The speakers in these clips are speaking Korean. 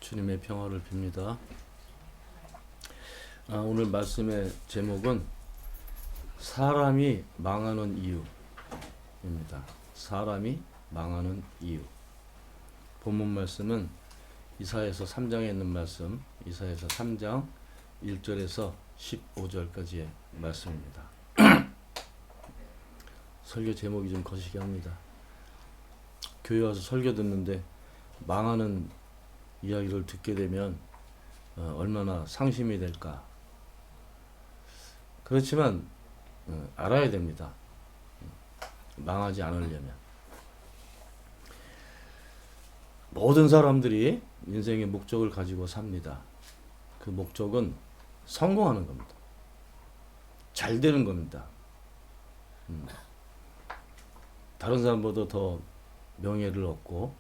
주님의 평화를 빕니다. 오늘 말씀의 제목은 사람이 망하는 이유입니다. 사람이 망하는 이유. 본문 말씀은 이사야서 3장에 있는 말씀, 이사야서 3장 1절에서 15절까지의 말씀입니다. 설교 제목이 좀 거시기 합니다. 교회 와서 설교 듣는데 망하는 이야기를 듣게 되면 얼마나 상심이 될까. 그렇지만 알아야 됩니다. 망하지 않으려면. 모든 사람들이 인생의 목적을 가지고 삽니다. 그 목적은 성공하는 겁니다. 잘 되는 겁니다. 다른 사람보다 더 명예를 얻고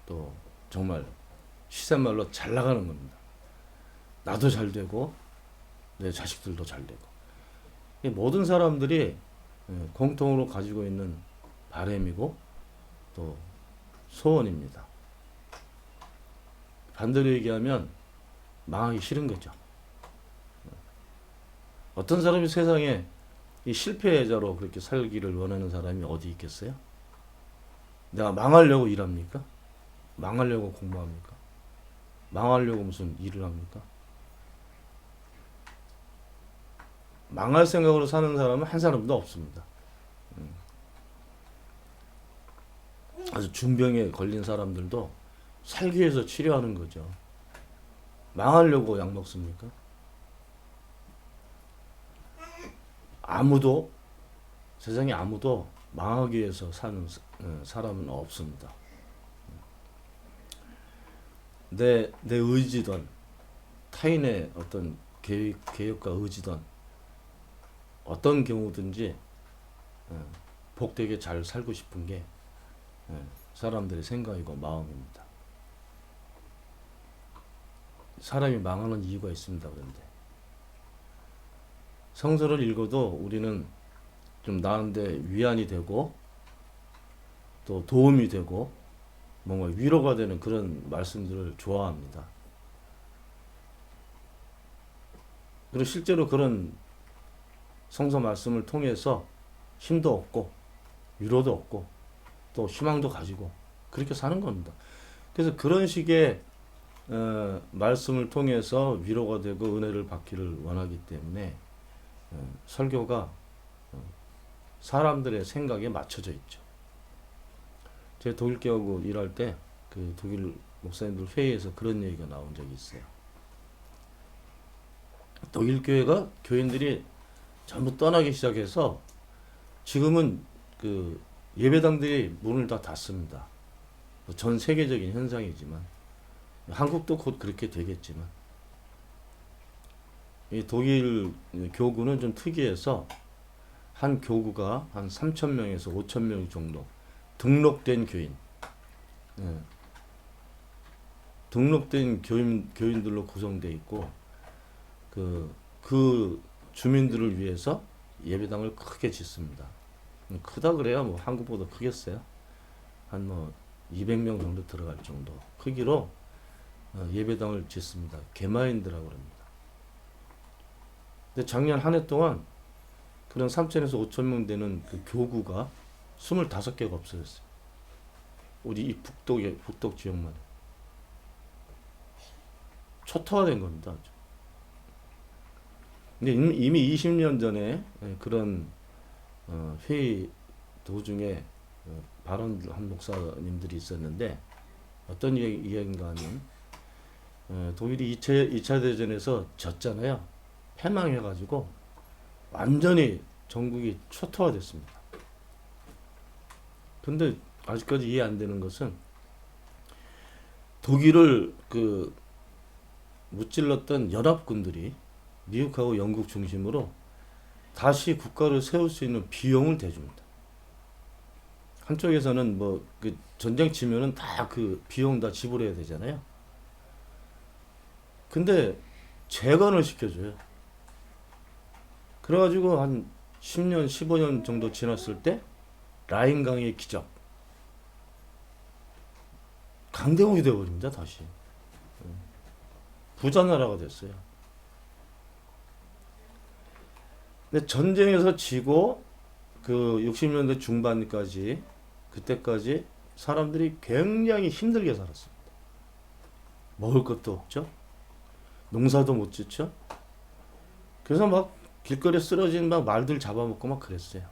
또 정말 시샘말로 잘 나가는 겁니다. 나도 잘 되고 내 자식들도 잘 되고. 모든 사람들이 공통으로 가지고 있는 바람이고 또 소원입니다. 반대로 얘기하면 망하기 싫은 거죠. 어떤 사람이 세상에 이 실패자로 그렇게 살기를 원하는 사람이 어디 있겠어요? 내가 망하려고 일합니까? 망하려고 공부합니까? 망하려고 무슨 일을 합니까? 망할 생각으로 사는 사람은 한 사람도 없습니다. 아주 중병에 걸린 사람들도 살기 위해서 치료하는 거죠. 망하려고 약 먹습니까? 세상에 아무도 망하기 위해서 사는 사람은 없습니다. 내 의지든 타인의 어떤 계획과 의지든 어떤 경우든지 복되게 잘 살고 싶은 게 사람들의 생각이고 마음입니다. 사람이 망하는 이유가 있습니다. 그런데 성서를 읽어도 우리는 좀 나은데 위안이 되고 또 도움이 되고 뭔가 위로가 되는 그런 말씀들을 좋아합니다. 그리고 실제로 그런 성서 말씀을 통해서 힘도 얻고 위로도 얻고 또 희망도 가지고 그렇게 사는 겁니다. 그래서 그런 식의 말씀을 통해서 위로가 되고 은혜를 받기를 원하기 때문에 설교가 사람들의 생각에 맞춰져 있죠. 제가 독일 교하고 일할 때 그 독일 목사님들 회의에서 그런 얘기가 나온 적이 있어요. 독일 교회가 교인들이 전부 떠나기 시작해서 지금은 그 예배당들이 문을 다 닫습니다. 전 세계적인 현상이지만 한국도 곧 그렇게 되겠지만 이 독일 교구는 좀 특이해서 한 교구가 한 3,000명에서 5,000명 정도 등록된 교인, 등록된 교인들로 구성되어 있고 그 주민들을 위해서 예배당을 크게 짓습니다. 크다 그래야 뭐 한국보다 크겠어요. 한 뭐 200명 정도 들어갈 정도 크기로 예배당을 짓습니다. 개마인드라고 합니다. 근데 작년 한 해 동안 그런 3,000에서 5,000명 되는 그 교구가 25개가 없어졌어요. 우리 이 북독 지역만. 초토화된 겁니다. 근데 이미 20년 전에 그런 회의 도중에 발언을 한 목사님들이 있었는데 어떤 이야기인가 하면 독일이 2차 대전에서 졌잖아요. 패망해가지고 완전히 전국이 초토화됐습니다. 근데 아직까지 이해 안 되는 것은 독일을 무찔렀던 연합군들이 미국하고 영국 중심으로 다시 국가를 세울 수 있는 비용을 대줍니다. 한쪽에서는 뭐 그 전쟁 치면은 다 그 비용 다 지불해야 되잖아요. 근데 재건을 시켜줘요. 그래가지고 한 10년, 15년 정도 지났을 때 라인강의 기적. 강대국이 되어버립니다, 다시. 부자 나라가 됐어요. 근데 전쟁에서 지고 그 60년대 중반까지 그때까지 사람들이 굉장히 힘들게 살았습니다. 먹을 것도 없죠. 농사도 못 짓죠. 그래서 막 길거리에 쓰러진 막 말들 잡아먹고 막 그랬어요.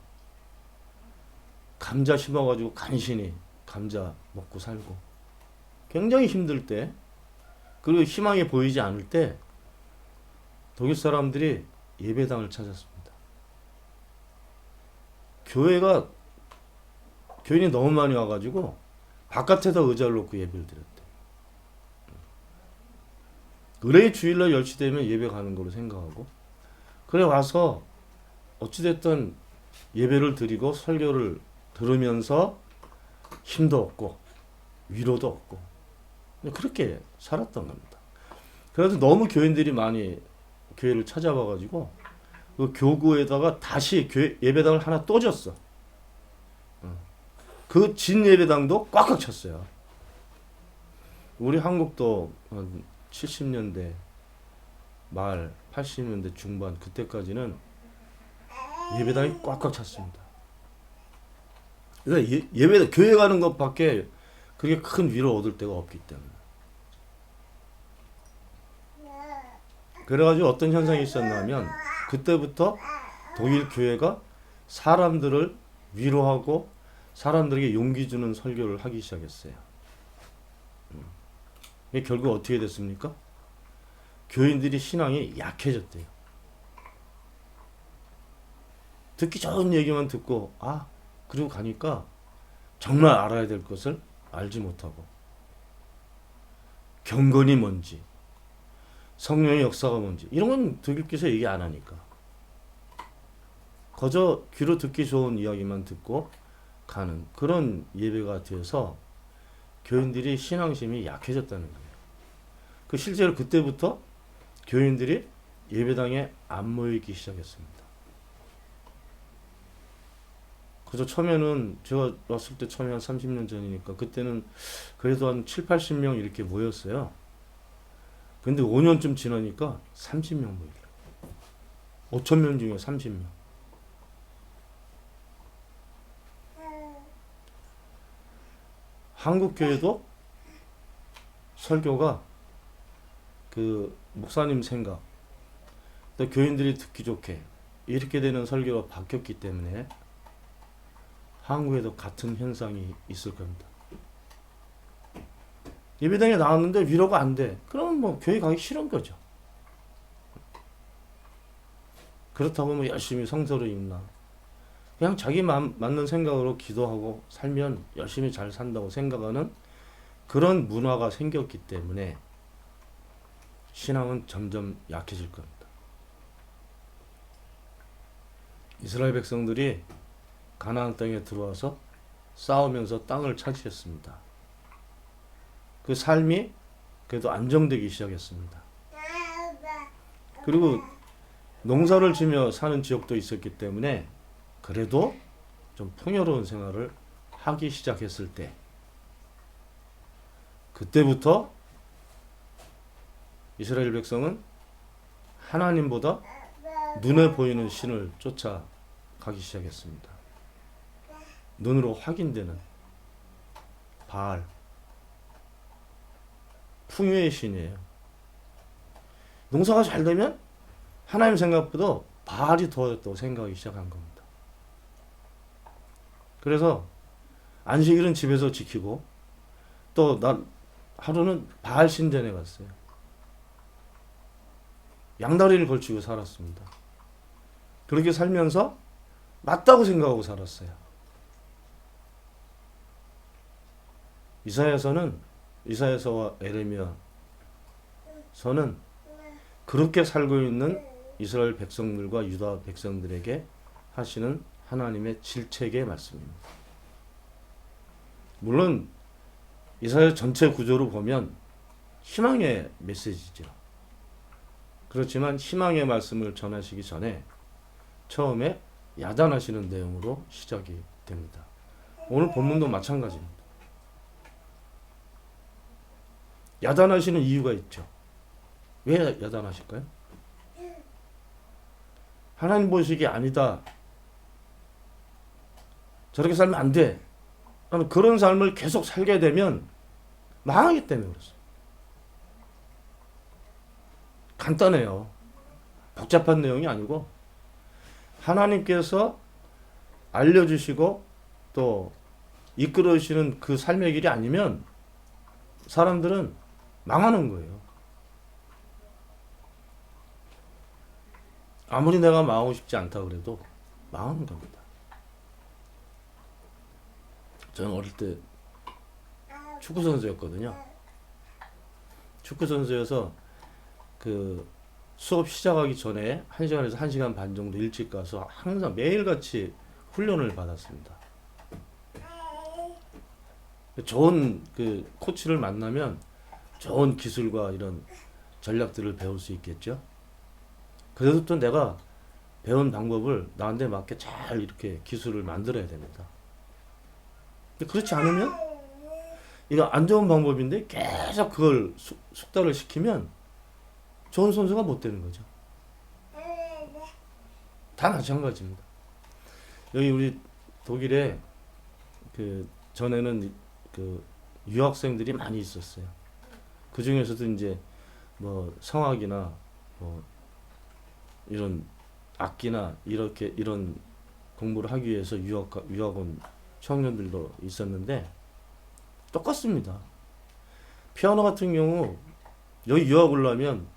감자 심어가지고 간신히 감자 먹고 살고. 굉장히 힘들 때, 그리고 희망이 보이지 않을 때 독일 사람들이 예배당을 찾았습니다. 교회가 교인이 너무 많이 와가지고 바깥에다 의자를 놓고 예배를 드렸대. 의뢰의 주일날 10시 되면 예배 가는 걸로 생각하고, 그래 와서 어찌됐든 예배를 드리고 설교를 들으면서 힘도 얻고 위로도 얻고 그렇게 살았던 겁니다. 그래서 너무 교인들이 많이 교회를 찾아와가지고 그 교구에다가 다시 예배당을 하나 또 졌어. 그 진 예배당도 꽉꽉 찼어요. 우리 한국도 70년대 말 80년대 중반 그때까지는 예배당이 꽉꽉 찼습니다. 그러니까 예배 교회 가는 것밖에 그렇게 큰 위로 얻을 데가 없기 때문에. 그래가지고 어떤 현상이 있었냐면 그때부터 독일 교회가 사람들을 위로하고 사람들에게 용기 주는 설교를 하기 시작했어요. 이게 결국 어떻게 됐습니까? 교인들이 신앙이 약해졌대요. 듣기 좋은 얘기만 듣고 그리고 가니까 정말 알아야 될 것을 알지 못하고 경건이 뭔지 성령의 역사가 뭔지 이런 건 독일께서 얘기 안 하니까 거저 귀로 듣기 좋은 이야기만 듣고 가는 그런 예배가 되어서 교인들이 신앙심이 약해졌다는 거예요. 그 실제로 그때부터 교인들이 예배당에 안 모이기 시작했습니다. 그래서 처음에는 제가 왔을 때 처음에 한 30년 전이니까 그때는 그래도 한 7, 80명 이렇게 모였어요. 근데 5년쯤 지나니까 30명 모이더라고요. 5,000명 중에 30명. 한국 교회도 설교가 그 목사님 생각, 또 교인들이 듣기 좋게 이렇게 되는 설교로 바뀌었기 때문에 한국에도 같은 현상이 있을 겁니다. 예배당에 나왔는데 위로가 안 돼. 그러면 뭐 교회 가기 싫은 거죠. 그렇다고 뭐 열심히 성서를 읽나. 그냥 자기 맞는 생각으로 기도하고 살면 열심히 잘 산다고 생각하는 그런 문화가 생겼기 때문에 신앙은 점점 약해질 겁니다. 이스라엘 백성들이 가나안 땅에 들어와서 싸우면서 땅을 차지했습니다. 그 삶이 그래도 안정되기 시작했습니다. 그리고 농사를 지며 사는 지역도 있었기 때문에 그래도 좀 풍요로운 생활을 하기 시작했을 때 그때부터 이스라엘 백성은 하나님보다 눈에 보이는 신을 쫓아가기 시작했습니다. 눈으로 확인되는 바알, 풍요의 신이에요. 농사가 잘 되면 하나님 생각보다 바알이 더 생각하기 시작한 겁니다. 그래서 안식일은 집에서 지키고 또 하루는 바알 신전에 갔어요. 양다리를 걸치고 살았습니다. 그렇게 살면서 맞다고 생각하고 살았어요. 이사야서와 에레미야서는 그렇게 살고 있는 이스라엘 백성들과 유다 백성들에게 하시는 하나님의 질책의 말씀입니다. 물론 이사야 전체 구조로 보면 희망의 메시지죠. 그렇지만 희망의 말씀을 전하시기 전에 처음에 야단하시는 내용으로 시작이 됩니다. 오늘 본문도 마찬가지입니다. 야단하시는 이유가 있죠. 왜 야단하실까요? 하나님 보시기 아니다. 저렇게 살면 안 돼. 그런 삶을 계속 살게 되면 망하기 때문에 그렇습니다. 간단해요. 복잡한 내용이 아니고 하나님께서 알려주시고 또 이끌어주시는 그 삶의 길이 아니면 사람들은 망하는 거예요. 아무리 내가 망하고 싶지 않다 그래도 망하는 겁니다. 저는 어릴 때 축구 선수였거든요. 축구 선수여서 그 수업 시작하기 전에 1시간에서 1시간 반 정도 일찍 가서 항상 매일같이 훈련을 받았습니다. 좋은 그 코치를 만나면 좋은 기술과 이런 전략들을 배울 수 있겠죠. 그래서 또 내가 배운 방법을 나한테 맞게 잘 이렇게 기술을 만들어야 됩니다. 그렇지 않으면 이거 안 좋은 방법인데 계속 그걸 숙달을 시키면 좋은 선수가 못 되는 거죠. 다 마찬가지입니다. 여기 우리 독일에 그 전에는 그 유학생들이 많이 있었어요. 그 중에서도 이제 뭐 성악이나 뭐 이런 악기나 이렇게 이런 공부를 하기 위해서 유학 온 청년들도 있었는데 똑같습니다. 피아노 같은 경우 여기 유학 오려면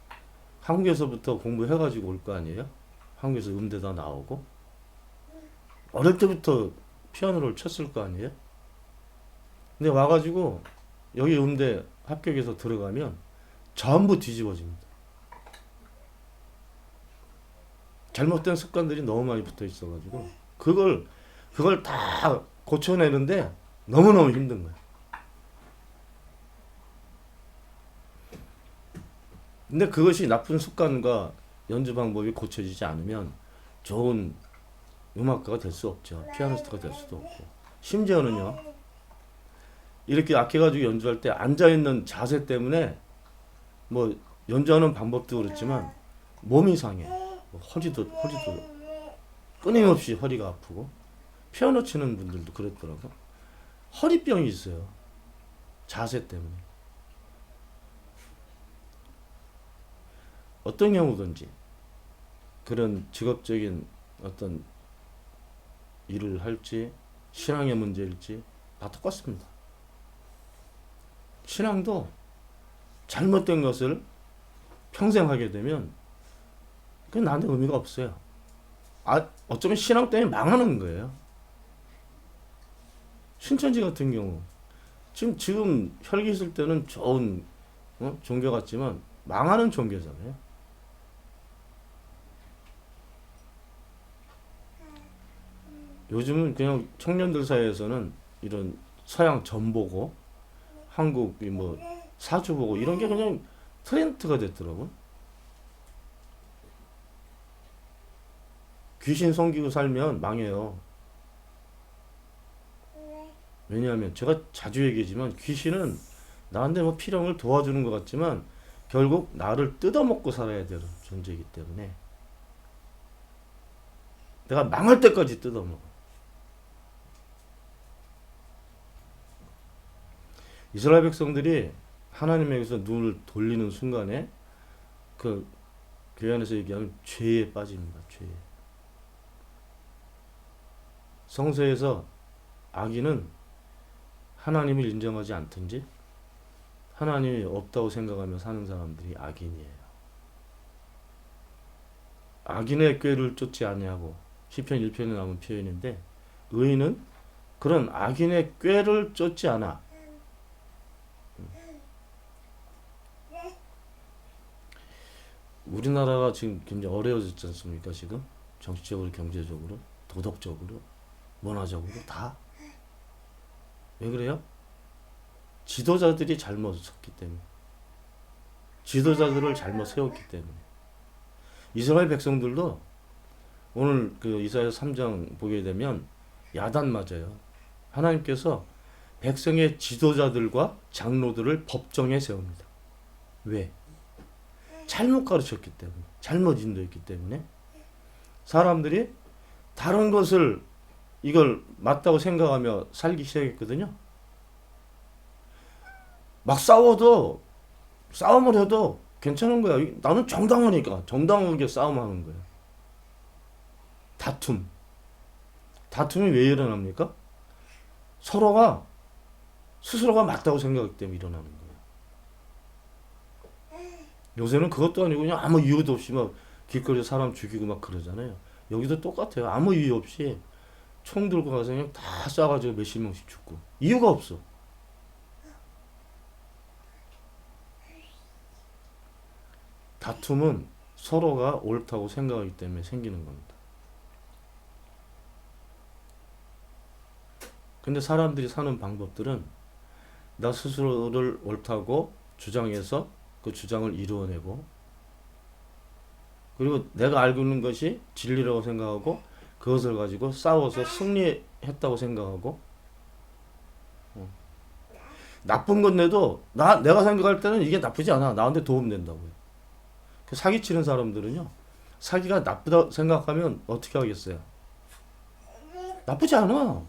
한국에서부터 공부해가지고 올 거 아니에요? 한국에서 음대 다 나오고 어릴 때부터 피아노를 쳤을 거 아니에요? 근데 와가지고 여기 음대 합격해서 들어가면 전부 뒤집어집니다. 잘못된 습관들이 너무 많이 붙어 있어가지고 그걸 다 고쳐내는데 너무너무 힘든 거예요. 근데 그것이 나쁜 습관과 연주 방법이 고쳐지지 않으면 좋은 음악가가 될 수 없죠. 피아니스트가 될 수도 없고. 심지어는요, 이렇게 악기 가지고 연주할 때 앉아있는 자세 때문에 뭐 연주하는 방법도 그렇지만 몸이 상해. 허리도 끊임없이 허리가 아프고 피아노 치는 분들도 그랬더라고. 허리병이 있어요. 자세 때문에. 어떤 경우든지 그런 직업적인 어떤 일을 할지 신앙의 문제일지 다 똑같습니다. 신앙도 잘못된 것을 평생 하게 되면 그건 나한테 의미가 없어요. 어쩌면 신앙 때문에 망하는 거예요. 신천지 같은 경우 지금 혈기 있을 때는 좋은 종교 같지만 망하는 종교잖아요. 요즘은 그냥 청년들 사이에서는 이런 서양 전 보고 한국이 뭐 사주 보고 이런 게 그냥 트렌드가 됐더라고. 귀신 섬기고 살면 망해요. 왜냐하면 제가 자주 얘기하지만 귀신은 나한테 뭐 필요한 도와주는 것 같지만 결국 나를 뜯어먹고 살아야 되는 존재이기 때문에 내가 망할 때까지 뜯어먹어. 이스라엘 백성들이 하나님에게서 눈을 돌리는 순간에 그 교회 안에서 얘기하면 죄에 빠집니다. 죄에. 성서에서 악인은 하나님을 인정하지 않든지 하나님이 없다고 생각하며 사는 사람들이 악인이에요. 악인의 꾀를 쫓지 아니하고 시편 1편에 나온 표현인데 의인은 그런 악인의 꾀를 쫓지 않아. 우리나라가 지금 굉장히 어려워졌지 않습니까? 지금 정치적으로, 경제적으로, 도덕적으로, 문화적으로 다. 왜 그래요? 지도자들이 잘못 섰기 때문에. 지도자들을 잘못 세웠기 때문에. 이스라엘 백성들도 오늘 그 이사야 3장 보게 되면 야단 맞아요. 하나님께서 백성의 지도자들과 장로들을 법정에 세웁니다. 왜? 잘못 가르쳤기 때문에, 잘못 인도했기 때문에 사람들이 다른 것을 이걸 맞다고 생각하며 살기 시작했거든요. 막 싸움을 해도 괜찮은 거야. 나는 정당하니까 정당하게 싸움하는 거야. 다툼이 왜 일어납니까? 서로가 스스로가 맞다고 생각하기 때문에 일어나는 거예요. 요새는 그것도 아니고 그냥 아무 이유도 없이 막 길거리에 사람 죽이고 막 그러잖아요. 여기도 똑같아요. 아무 이유 없이 총 들고 가서 그냥 다 쏴가지고 몇십 명씩 죽고. 이유가 없어. 다툼은 서로가 옳다고 생각하기 때문에 생기는 겁니다. 근데 사람들이 사는 방법들은 나 스스로를 옳다고 주장해서 그 주장을 이루어내고, 그리고 내가 알고 있는 것이 진리라고 생각하고 그것을 가지고 싸워서 승리했다고 생각하고, 나쁜 건데도 내가 생각할 때는 이게 나쁘지 않아. 나한테 도움된다고요. 그 사기치는 사람들은요, 사기가 나쁘다 생각하면 어떻게 하겠어요? 나쁘지 않아.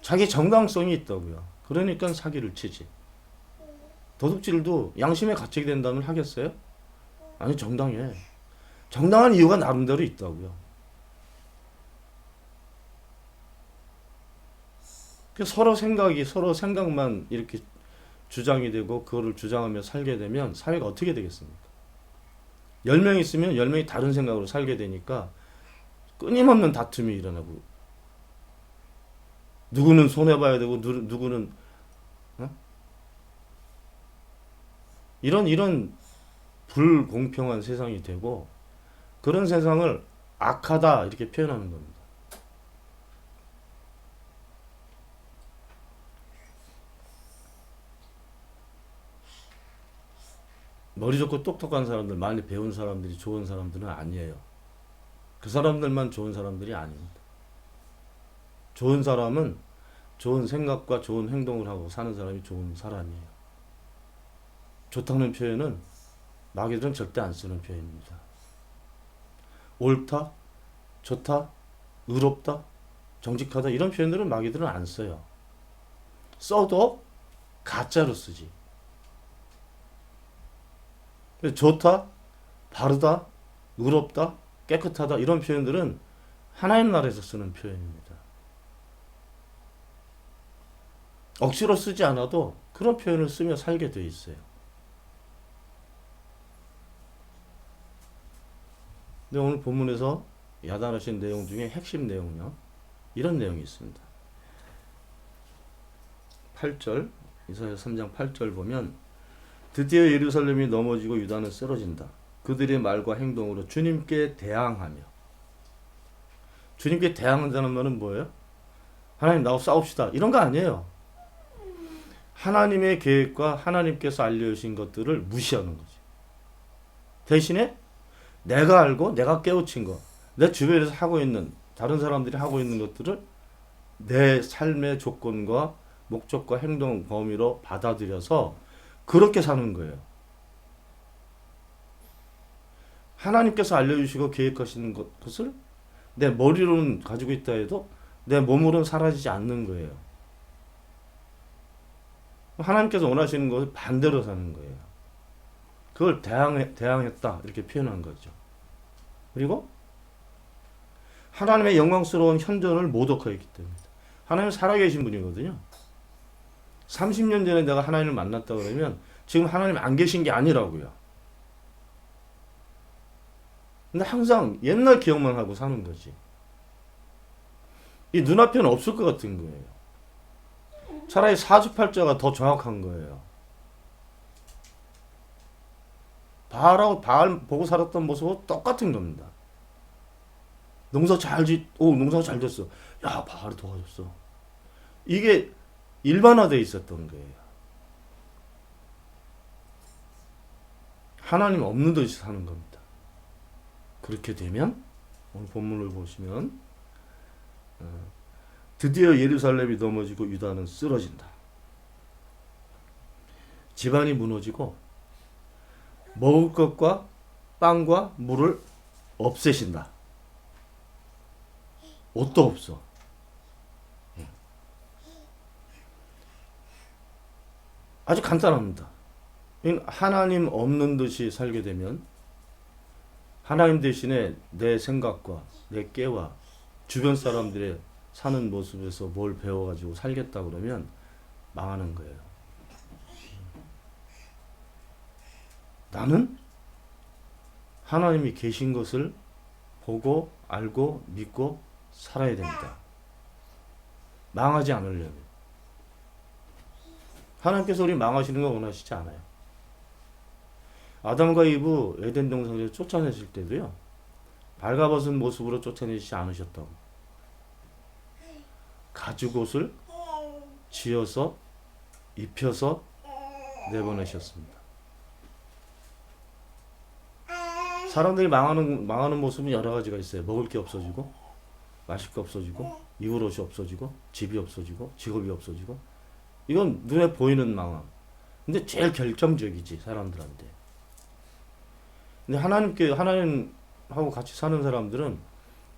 자기 정당성이 있다고요. 그러니까 사기를 치지. 도둑질도 양심에 갇히게 된다면 하겠어요? 아니, 정당해. 정당한 이유가 나름대로 있다고요. 서로 생각만 이렇게 주장이 되고 그거를 주장하며 살게 되면 사회가 어떻게 되겠습니까? 10명 있으면 10명이 다른 생각으로 살게 되니까 끊임없는 다툼이 일어나고, 누구는 손해봐야 되고 누구는 이런 불공평한 세상이 되고, 그런 세상을 악하다 이렇게 표현하는 겁니다. 머리 좋고 똑똑한 사람들, 많이 배운 사람들이 좋은 사람들은 아니에요. 그 사람들만 좋은 사람들이 아닙니다. 좋은 사람은 좋은 생각과 좋은 행동을 하고 사는 사람이 좋은 사람이에요. 좋다는 표현은 마귀들은 절대 안 쓰는 표현입니다. 옳다, 좋다, 의롭다, 정직하다 이런 표현들은 마귀들은 안 써요. 써도 가짜로 쓰지. 좋다, 바르다, 의롭다, 깨끗하다 이런 표현들은 하나님 나라에서 쓰는 표현입니다. 억지로 쓰지 않아도 그런 표현을 쓰며 살게 돼 있어요. 근데 오늘 본문에서 야단하신 내용 중에 핵심 내용은요, 이런 내용이 있습니다. 8절, 이사야 3장 8절 보면, 드디어 예루살렘이 넘어지고 유다는 쓰러진다. 그들의 말과 행동으로 주님께 대항하며. 주님께 대항한다는 말은 뭐예요? 하나님 나하고 싸웁시다 이런 거 아니에요. 하나님의 계획과 하나님께서 알려주신 것들을 무시하는 거지. 대신에 내가 알고 내가 깨우친 것, 내 주변에서 하고 있는 다른 사람들이 하고 있는 것들을 내 삶의 조건과 목적과 행동 범위로 받아들여서 그렇게 사는 거예요. 하나님께서 알려주시고 계획하시는 것을 내 머리로는 가지고 있다 해도 내 몸으로는 사라지지 않는 거예요. 하나님께서 원하시는 것을 반대로 사는 거예요. 그걸 대항했다 이렇게 표현한 거죠. 그리고 하나님의 영광스러운 현존을 모독하였기 때문이다. 하나님은 살아계신 분이거든요. 30년 전에 내가 하나님을 만났다 그러면 지금 하나님 안 계신 게 아니라고요. 근데 항상 옛날 기억만 하고 사는 거지. 이 눈앞에는 없을 것 같은 거예요. 차라리 사주팔자가 더 정확한 거예요. 바알 보고 살았던 모습은 똑같은 겁니다. 농사가 잘 됐어. 야, 바알이 도와줬어. 이게 일반화되어 있었던 거예요. 하나님 없는 듯이 사는 겁니다. 그렇게 되면 오늘 본문을 보시면 드디어 예루살렘이 넘어지고 유다는 쓰러진다. 집안이 무너지고 먹을 것과 빵과 물을 없애신다. 옷도 없어. 아주 간단합니다. 하나님 없는 듯이 살게 되면 하나님 대신에 내 생각과 내 깨와 주변 사람들의 사는 모습에서 뭘 배워가지고 살겠다 그러면 망하는 거예요. 나는 하나님이 계신 것을 보고 알고 믿고 살아야 됩니다. 망하지 않으려면. 하나님께서 우리 망하시는 거 원하시지 않아요. 아담과 이브 에덴 동산에서 쫓아내실 때도요. 발가벗은 모습으로 쫓아내시지 않으셨다고. 가죽옷을 지어서 입혀서 내보내셨습니다. 사람들이 망하는 모습은 여러 가지가 있어요. 먹을 게 없어지고, 마실 게 없어지고, 입을 옷이 없어지고, 집이 없어지고, 직업이 없어지고. 이건 눈에 보이는 망함. 근데 제일 결정적이지, 사람들한테. 근데 하나님하고 같이 사는 사람들은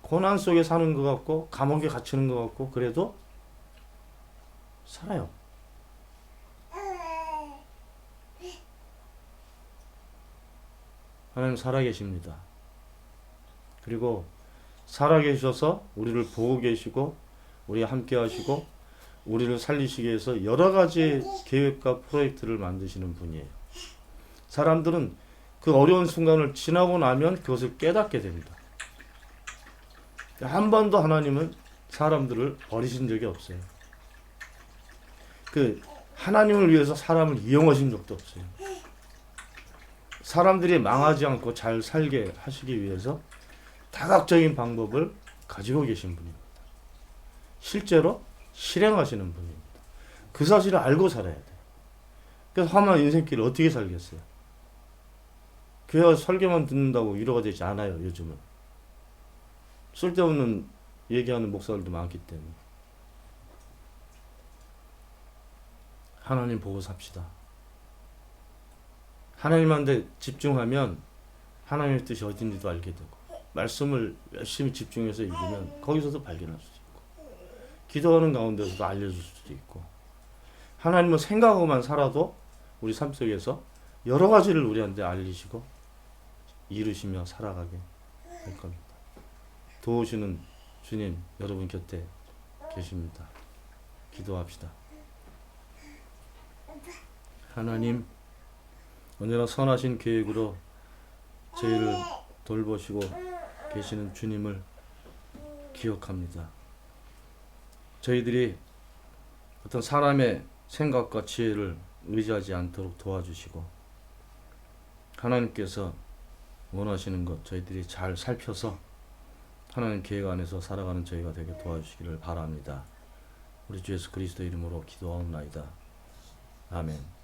고난 속에 사는 것 같고, 감옥에 갇히는 것 같고, 그래도 살아요. 하나님 살아계십니다. 그리고 살아계셔서 우리를 보고 계시고 우리와 함께 하시고 우리를 살리시기 위해서 여러 가지 계획과 프로젝트를 만드시는 분이에요. 사람들은 그 어려운 순간을 지나고 나면 그것을 깨닫게 됩니다. 한 번도 하나님은 사람들을 버리신 적이 없어요. 하나님을 위해서 사람을 이용하신 적도 없어요. 사람들이 망하지 않고 잘 살게 하시기 위해서 다각적인 방법을 가지고 계신 분입니다. 실제로 실행하시는 분입니다. 그 사실을 알고 살아야 돼요. 그래서 험한 인생길을 어떻게 살겠어요? 교회가 설교만 듣는다고 위로가 되지 않아요, 요즘은. 쓸데없는 얘기하는 목사들도 많기 때문에. 하나님 보고 삽시다. 하나님한테 집중하면 하나님의 뜻이 어딘지도 알게 되고 말씀을 열심히 집중해서 읽으면 거기서도 발견할 수도 있고 기도하는 가운데서도 알려줄 수도 있고 하나님은 생각하고만 살아도 우리 삶 속에서 여러 가지를 우리한테 알리시고 이루시며 살아가게 할 겁니다. 도우시는 주님 여러분 곁에 계십니다. 기도합시다. 하나님 언제나 선하신 계획으로 저희를 돌보시고 계시는 주님을 기억합니다. 저희들이 어떤 사람의 생각과 지혜를 의지하지 않도록 도와주시고 하나님께서 원하시는 것 저희들이 잘 살펴서 하나님 계획 안에서 살아가는 저희가 되게 도와주시기를 바랍니다. 우리 주 예수 그리스도 이름으로 기도하옵나이다. 아멘.